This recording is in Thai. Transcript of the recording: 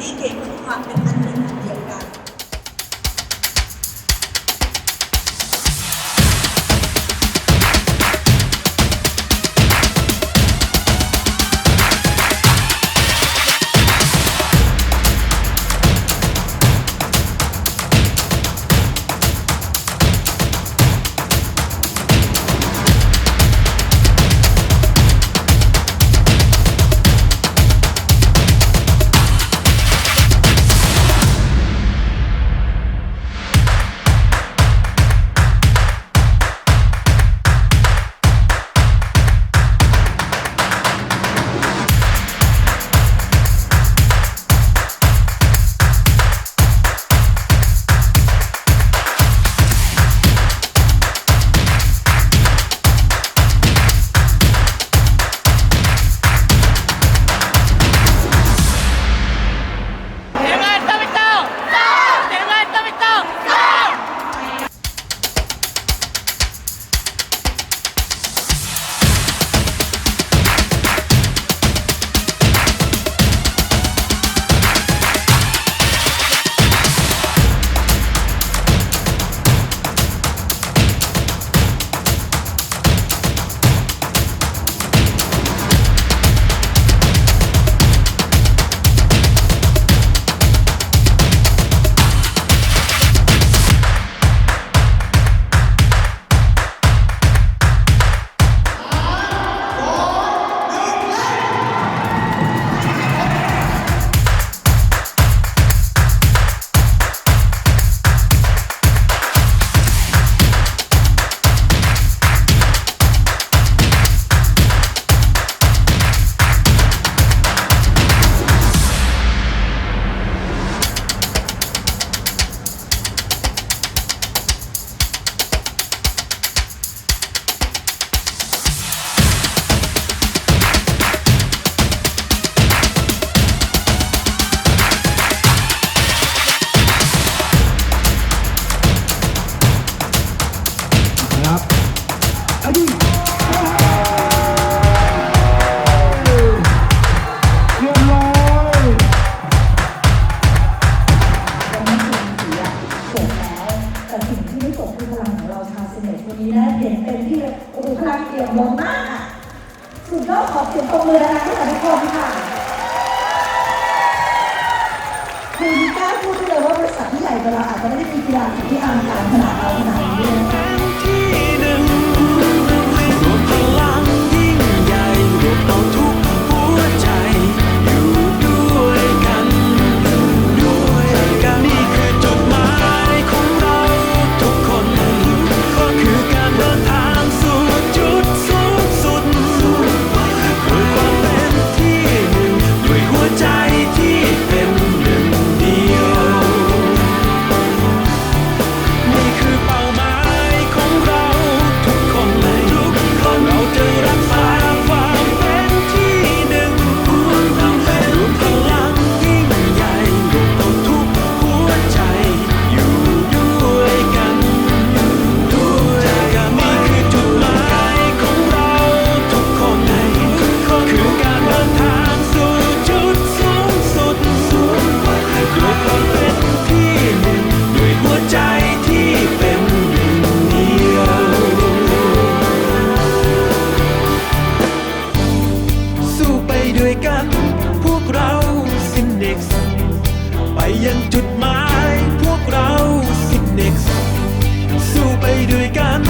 มีเอกคือความเป็นอันหนึ่งอันเดียวกันเห็นเป็นที่โอ้โหพลังเกี่ยวมมากสุดยอดขอเสียงปรบมือนะคะให้กับทุกคนค่ะคุณกล้าพูดได้เลยว่าบริษัทที่ใหญ่กว่าเราอาจจะไม่ได้มีกีฬาสีที่อลังการขนาดเราขนาดนี้เลยไปยังจุดหมายพวกเรา Synnex สู้ไปด้วยกัน